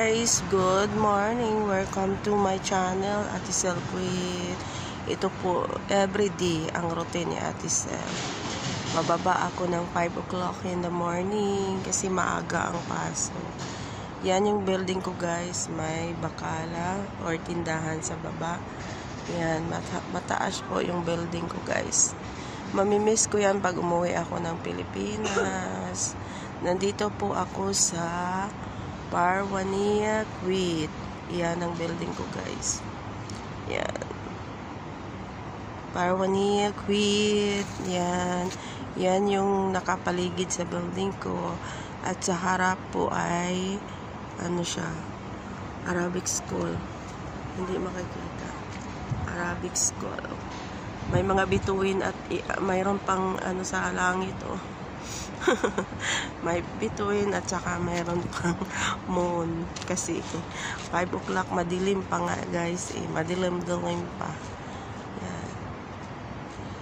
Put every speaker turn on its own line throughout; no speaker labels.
guys, good morning. Welcome to my channel, Ate Sel Quit. Ito po, everyday ang routine ni Ate Sel. Mababa ako ng 5 o'clock in the morning kasi maaga ang pasok. Yan yung building ko guys, may bakala or tindahan sa baba. Yan, mataas po yung building ko guys. Mamimiss ko yan pag umuwi ako ng Pilipinas. Nandito po ako sa Parwania, Kuwait. Yan ang building ko guys. Yan. Parwania, Kuwait. Yan. Yan yung nakapaligid sa building ko. At sa harap po ay ano siya, Arabic school. Hindi makikita. Arabic school. May mga bituin at mayroon pang ano sa langit oh. May bituin at saka mayroon pang moon kasi 5 o'clock madilim pa nga guys madilim-dilim pa. Yan.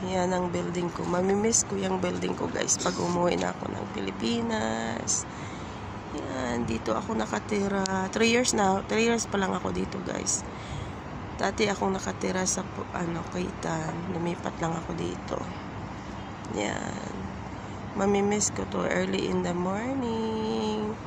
Yan ang building ko. Mamimiss ko yung building ko guys pag umuwi na ako ng Pilipinas. Yan, dito ako nakatira 3 years na, 3 years pa lang ako dito guys. Dati akong nakatira sa Kaitan. Lumipat lang ako dito. Yan. Mamimiss ko to early in the morning.